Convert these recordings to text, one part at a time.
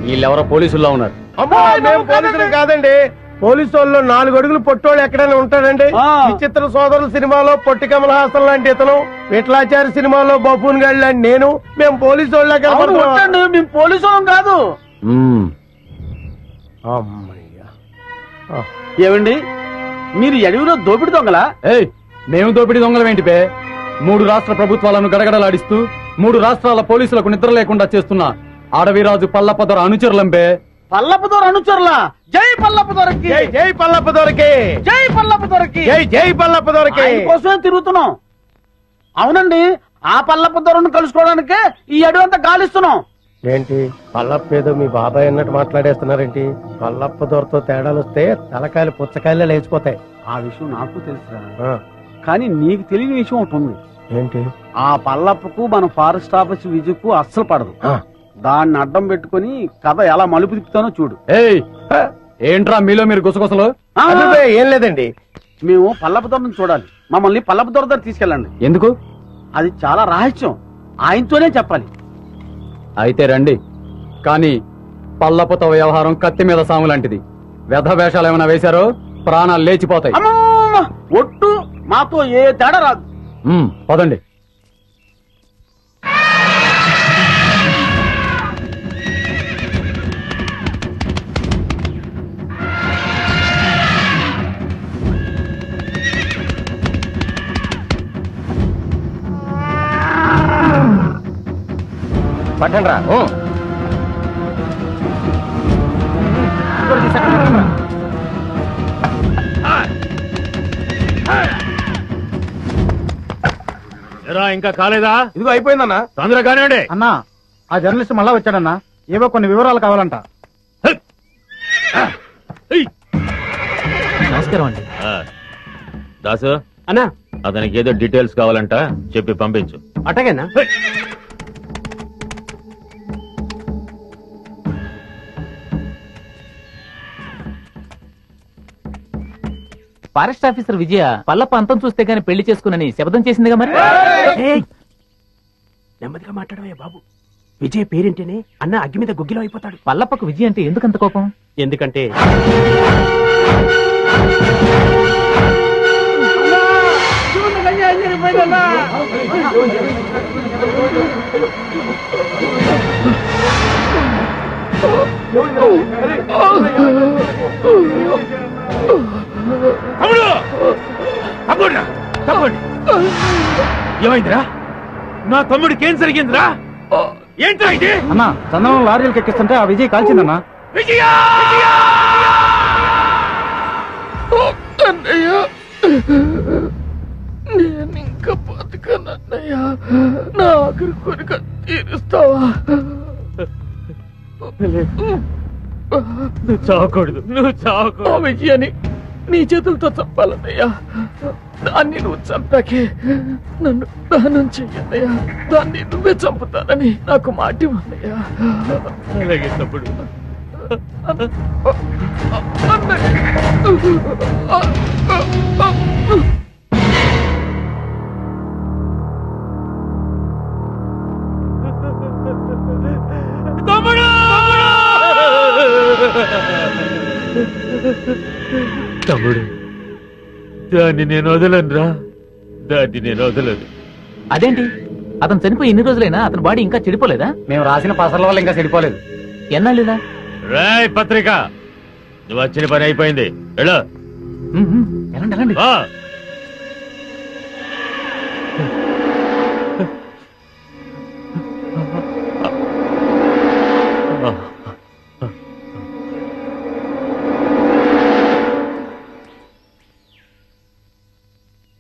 వీళ్ళెవరో పోలీసుల్లో ఉన్నారు. మేము పోలీసులు కాదండి. పోలీసు వాళ్ళు 4 అడుగులు పొట్టోళ్ళు ఎక్కడైనా ఉంటాడండి. విచిత్ర సోదరుల సినిమాలో పొట్టి కమల్ హాసన్ లాంటి ఇతను, విఠలాచారి సినిమాలో బఫూన్ గాడి లాంటి నేను, మేము పోలీసు వాళ్ళ మేము పోలీసు వాళ్ళం కాదు. ఏమండి మీరు అడవిలో దోపిడి దొంగలా? మేము దోపిడీ దొంగలం ఏంటి పే? 3 రాష్ట్ర ప్రభుత్వాలను గడగడలాడిస్తూ 3 రాష్ట్రాల పోలీసులకు నిద్ర లేకుండా చేస్తున్న అడవిరాజు పల్లప్పదొర అనుచరులంపే. పల్లప్పదొర అనుచరులా? జై పల్లప్పదొరకి! జై పల్లప్పదొరకి! జై పల్లప్పదొరకి! జై పల్లప్పదొరకి! కోసమే తిరుగుతున్నాం. అవునండి, ఆ పల్లప్పదొరను కలుసుకోవడానికే ఈ అడవంతా గాలిస్తున్నాం. ఏంటి పల్లప్ప ఏదో మీ బాబాయ్ అన్నట్టు మాట్లాడేస్తున్నారేంటి? పల్లప్ప దొరతో తేడాలు వస్తే తలకాయలు పుచ్చకాయలే లేచిపోతాయి. ఆ విషయం నాకు తెలుసురా, కానీ నీకు తెలియని విషయం ఒకటి ఉంది. ఏంటి? ఆ పల్లప్పకు మన ఫారెస్ట్ ఆఫీస్ విజయకు అస్సలు పడదు. దాన్ని అడ్డం పెట్టుకుని కథ ఎలా మలుపు తిప్పుతానో చూడు. ఏంట్రా మీలో మీరు గుసగుసలు? ఏం లేదండి, మేము పల్లప్ప దొరను చూడాలి. మమ్మల్ని పల్లప్ప దొర దగ్గర తీసుకెళ్ళండి. ఎందుకు? అది చాలా రహస్యం, ఆయనతోనే చెప్పాలి. అయితే రండి, కానీ పల్లపుతో వ్యవహారం కత్తి మీద సాము లాంటిది. వ్యధ వేషాలు ఏమైనా వేశారో ప్రాణాలు లేచిపోతాయి. ఒట్టు మాతో ఏ తేడా రాదు. పదండి. పట్టండి రా. ఇంకా కాలేదా? ఇదిగో అయిపోయిందన్నా. తొందరగా కానివ్వండి. అన్నా, ఆ జర్నలిస్ట్ మళ్ళా వచ్చాడన్నా. ఏవో కొన్ని వివరాలు కావాలంట. నమస్కారం అండి. దాసు అన్నా, అతనికి ఏదో డీటెయిల్స్ కావాలంట, చెప్పి పంపించు. అట్టగేనా? ఫారెస్ట్ ఆఫీసర్ విజయ పల్లప్ప అంతం చూస్తే గానీ పెళ్లి చేసుకునని శపథం చేసిందిగా మరి. నెమ్మదిగా మాట్లాడవే బాబు. విజయ్ పేరేంటేనే అన్న అగ్గి మీద గుగ్గిలో అయిపోతాడు. పల్లప్పకు విజయ అంటే ఎందుకంత కోపం? ఎందుకంటే ఏమైందిరా? నా తమ్ముడికి ఏం జరిగిందిరా? ఏంట్రా ఇది? అన్నా, చందనం లారీలకు ఎక్కిస్తుంటే ఆ విజయ్ కాల్చిందన్నా. విజయ! నేను ఇంకా బతకనన్నయ్య, నా ఆఖరి కోరిక తీరుస్తావా? నువ్వు చావకూడదు, నువ్వు చావకూడదు. విజయాన్ని నీ చేతులతో చంపాలన్నయ్యా. దాన్ని నువ్వు చంపాకే నన్ను దానం చెయ్యన్నయ్యా. దాన్ని నువ్వే చంపుతానని నాకు మాట ఇవ్వన్నయ్యా. అలాగే తప్పుడు. తమ్ముడు, దాన్ని నేను వదలనురా. దాన్ని నేను వదలను. అదేంటి, అతను చనిపోయి ఎన్ని రోజులైనా అతని బాడీ ఇంకా చెడిపోలేదా? మేము రాసిన పసర్ల వల్ల ఇంకా చెడిపోలేదు. ఎన్నాళ్ళులా? రాయ్ పత్రిక, నువ్వు వచ్చిన పని అయిపోయింది. వెళ్ళు. ఎలాంటి ఎలాంటి?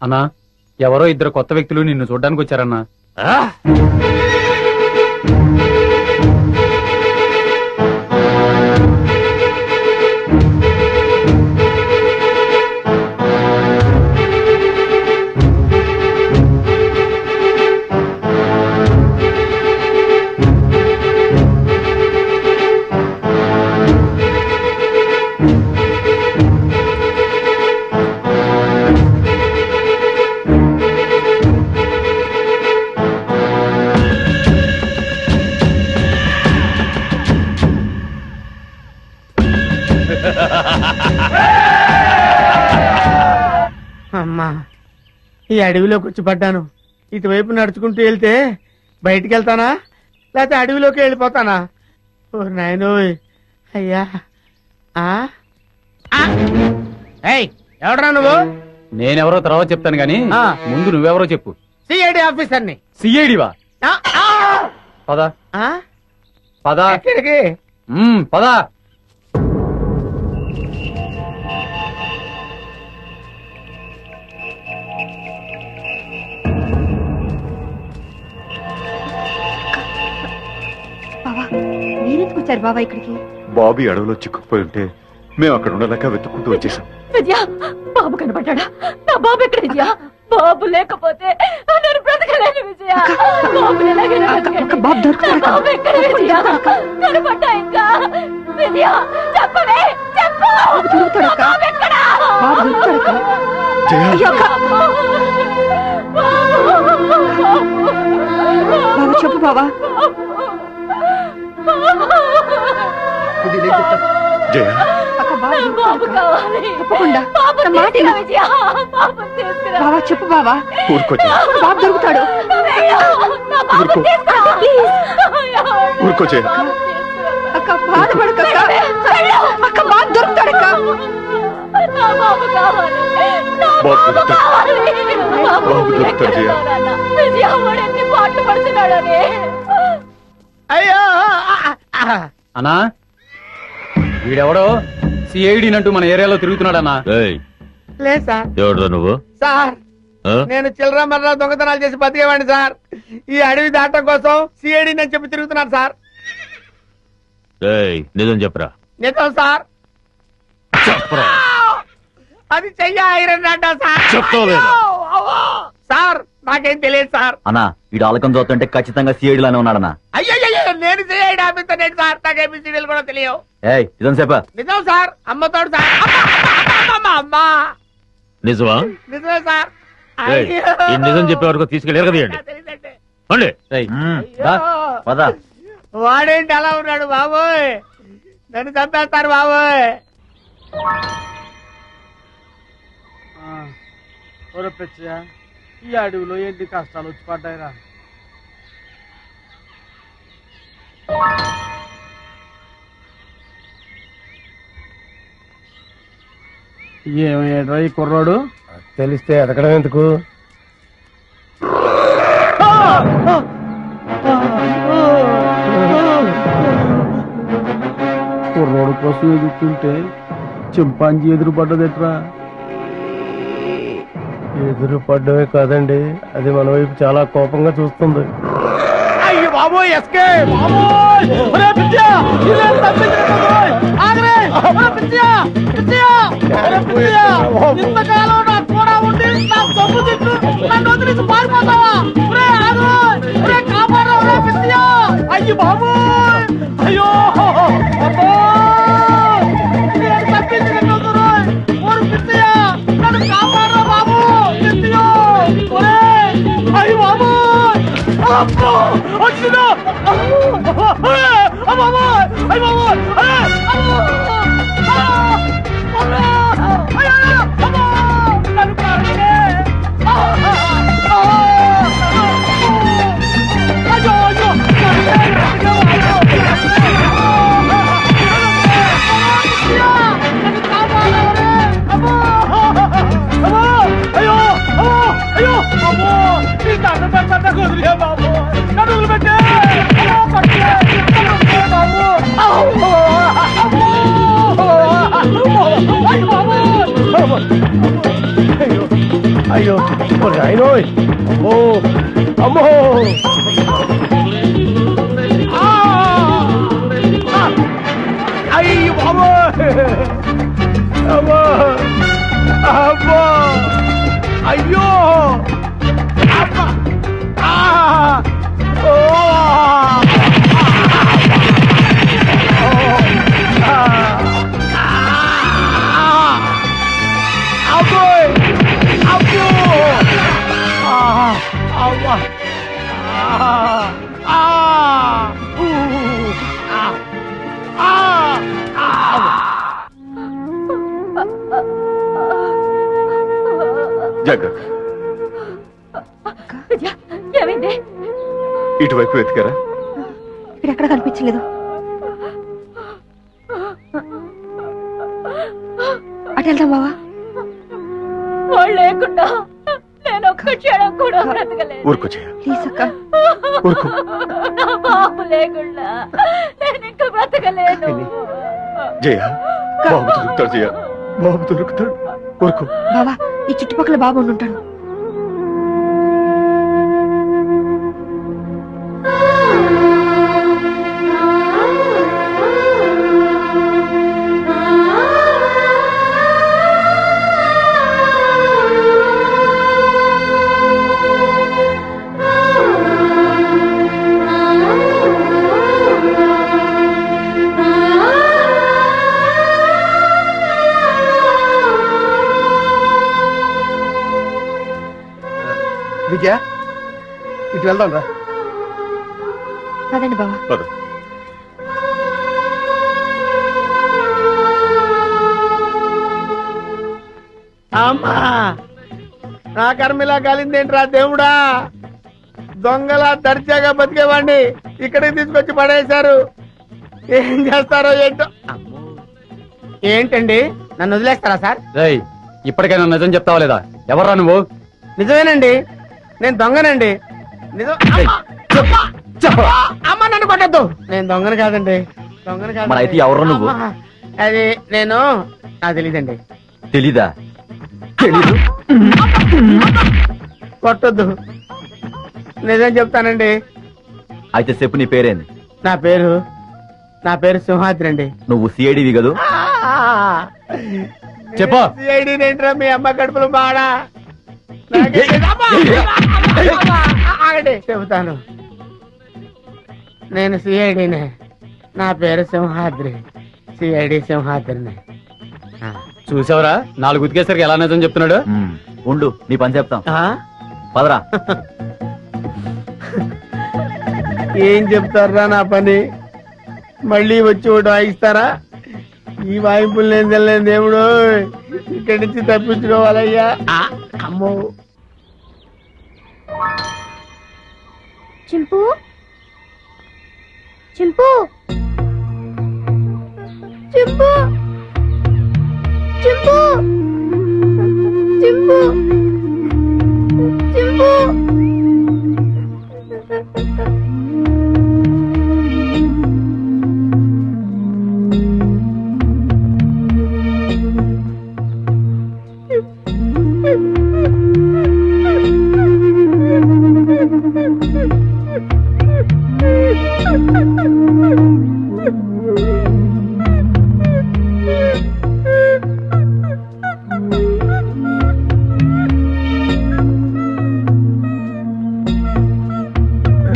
అన్నా, ఎవరో 2 కొత్త వ్యక్తులు నిన్ను చూడ్డానికి వచ్చారన్నా. ఈ అడవిలోకి వచ్చి పడ్డాను. ఇటువైపు నడుచుకుంటూ వెళ్తే బయటికి వెళ్తానా లేకపోతే అడవిలోకి వెళ్ళిపోతానా? ఓ నాయనోయ్ అయ్యా. ఎవడరా నువ్వు? నేనెవరో తర్వాత చెప్తాను గాని ఆ. ముందు నువ్వెవరో చెప్పు. సిఐడి ఆఫీసర్ని. సిఐడివా? పద పద. ఎక్కడికి? పద. బావా మీరెందుకు వచ్చారు బావా ఇక్కడికి? బాబీ అడవిలో చిక్కుకుపోయి ఉంటే మేము అక్కడ ఉండలేక వెతుక్కుంటూ వచ్చేసాం. విజయ బాబు కనబడ్డా? నా బాబు ఎక్కడ విజయ? బాబు లేకపోతే నేను బ్రతకలేను విజయ. బాబు ఎక్కడ విజయ? కనబడ్డా ఇంకా విజయ చెప్పవే చెప్పు. బాబు ఎక్కడ? చెప్పు బావా. జయ బాబు కావాలి. తప్పకుండా బావా చెప్పు బావా. ఊరుకో జయ. బాబు దొరుకుతాడు. ఊరుకో జయ. అక్క బాధపడక అక్క బాబు దొరుకుతాడక్క. బాబు కావాలి. బాబు దొరుకుతాడు జయ. ఎన్ని పాటలు పడుతున్నాడని. అయ్యో అన్నా వీడెవడో సిఐడి అంటూ మన ఏరియాలో తిరుగుతున్నాడన్నా. లేదు సార్. ఎవరు నువ్వు? సార్ నేను చిల్లర మర్ర దొంగతనాలు చేసి బతికేవాడిని సార్. ఈ అడవి దాటం కోసం సిఐడి అని చెప్పి తిరుగుతున్నాను సార్. నిజం చెప్పరా? నిజం సార్. అది చెయ్య ఐరన్ అంట సార్. చెప్తావులేదా? సార్ నాకేం తెలియదు సార్. అన్నా వీడు ఆలకం చూస్తుంటే ఖచ్చితంగా సిఐడి లానే ఉన్నాడన్నా. అయ్యో నేను సిఐడి ఆఫీసర్ నేను సార్. నాకేమి సీరియల్ కూడా తెలియవు. ఏయ్ ఇదని చెప్పా. నిజం సార్. అమ్మతోడు సార్. అమ్మా నిజమా? నిజమే సార్. ఈ నిజం చెప్పే వరకు తీసుకెళ్ళారు కదండి. పద. వాడేంటి అలా ఉన్నాడు బాబోయ్? నన్ను చంపేస్తారు బాబోయ్. ఈ అడవిలో ఎన్ని కష్టాలు వచ్చి పడ్డాయిరా. ఏమయ్యాడ్రా ఈ కుర్రాడు? తెలిస్తే ఎదకడం ఎందుకు? కుర్రోడు కోసం ఎదుగుతుంటే చింపాంజీ ఎదురు పడ్డదెట్రా. ఎదురు పడ్డమే కాదండి, అది మన వైపు చాలా కోపంగా చూస్తుంది. అయ్యో బాబోయ్ ఎస్కే ఇంతకాలం నాకు కూడా ఉండి నా సొమ్ము తిట్టు నన్ను వదిలేసి పారిపోతావా? కాపాడరా పిచ్చియా. అయ్యి బాబోయ్. అయ్యో నన్ను కాపాడరా బాబు. అయ్యి బాబోయ్ వచ్చిందా? అయ్యో అయినోయ్. అమ్మో అమ్మో. అయ్యి బాబో అమ్మో అమ్మో. అయ్యో అమ్మా. ఓ అబ్బోయ్ అబ్బో. అమ్మా. జాగ్రత్త ఇటువైపు వెతికారా? ఇక్కడ ఎక్కడ కనిపించలేదు. అటు వెళ్దాం బావా. వాళ్ళు లేకుండా నేను ఒక్క క్షణం కూడా బ్రతకలేదు. ఊరుకో జయ, ప్లీజ్ అక్క. ఊరుకో. నా బాబు లేకుండా నేను ఇంకా బ్రతకలేను. జయ, బాబు దొరుకుతాడు. జయ, బాబు దొరుకుతాడు. ఊరుకో. బావా, ఈ చుట్టుపక్కల బాబు ఉండుంటాను. విజయ, ఇటు వెళ్దాం రా. అదండి బావా. పద. అమ్మా, నా కర్మిలా కాలిందేంట్రా దేవుడా. దొంగలా దర్జాగా బతికేవాడిని ఇక్కడికి తీసుకొచ్చి పడేశారు. ఏం చేస్తారో ఏంటో. ఏంటండి, నన్ను వదిలేస్తారా సార్? రేయ్, ఇప్పటికైనా నిజం చెప్తావా లేదా? ఎవర్రా నువ్వు? నిజమేనండి, నేను దొంగనండి. నిజం. అమ్మ, నన్ను కొట్టద్దు. నేను దొంగను కాదండి, దొంగను కాదు. మరి అయితే ఎవరు నువ్వు? అది నేను, నాకు తెలీదండి. తెలీదా? తెలీదు. కొట్టద్దు, నిజం చెప్తానండి. అయితే చెప్పు, నీ పేరేంది? నా పేరు సింహాద్రి అండి. నువ్వు సిఐడివి కదూ? చెప్పు. సిఐడి ఏంట్రా, మీ అమ్మ కడుపులో బాడా. ఆగండి, చెబుతాను. నేను సిఐడినే. నా పేరు సింహాద్రి. సిఐడి సింహాద్రిని. చూసావరా, 4 ఉతికేసరికి ఎలా నిజం చెప్తున్నాడు? ఉండు, నీ పని చెప్తాం. పదరా. ఏం చెప్తారా నా పని? మళ్ళీ వచ్చి ఒకటి వాయిస్తారా? ఈ వాయింపులు నేను తెలియని దేవుడు, ఇక్కడి నుంచి తప్పించుకోవాలయ్యా. అమ్మో. చింపు, చింపు, చింపు, చింపు, చింపు.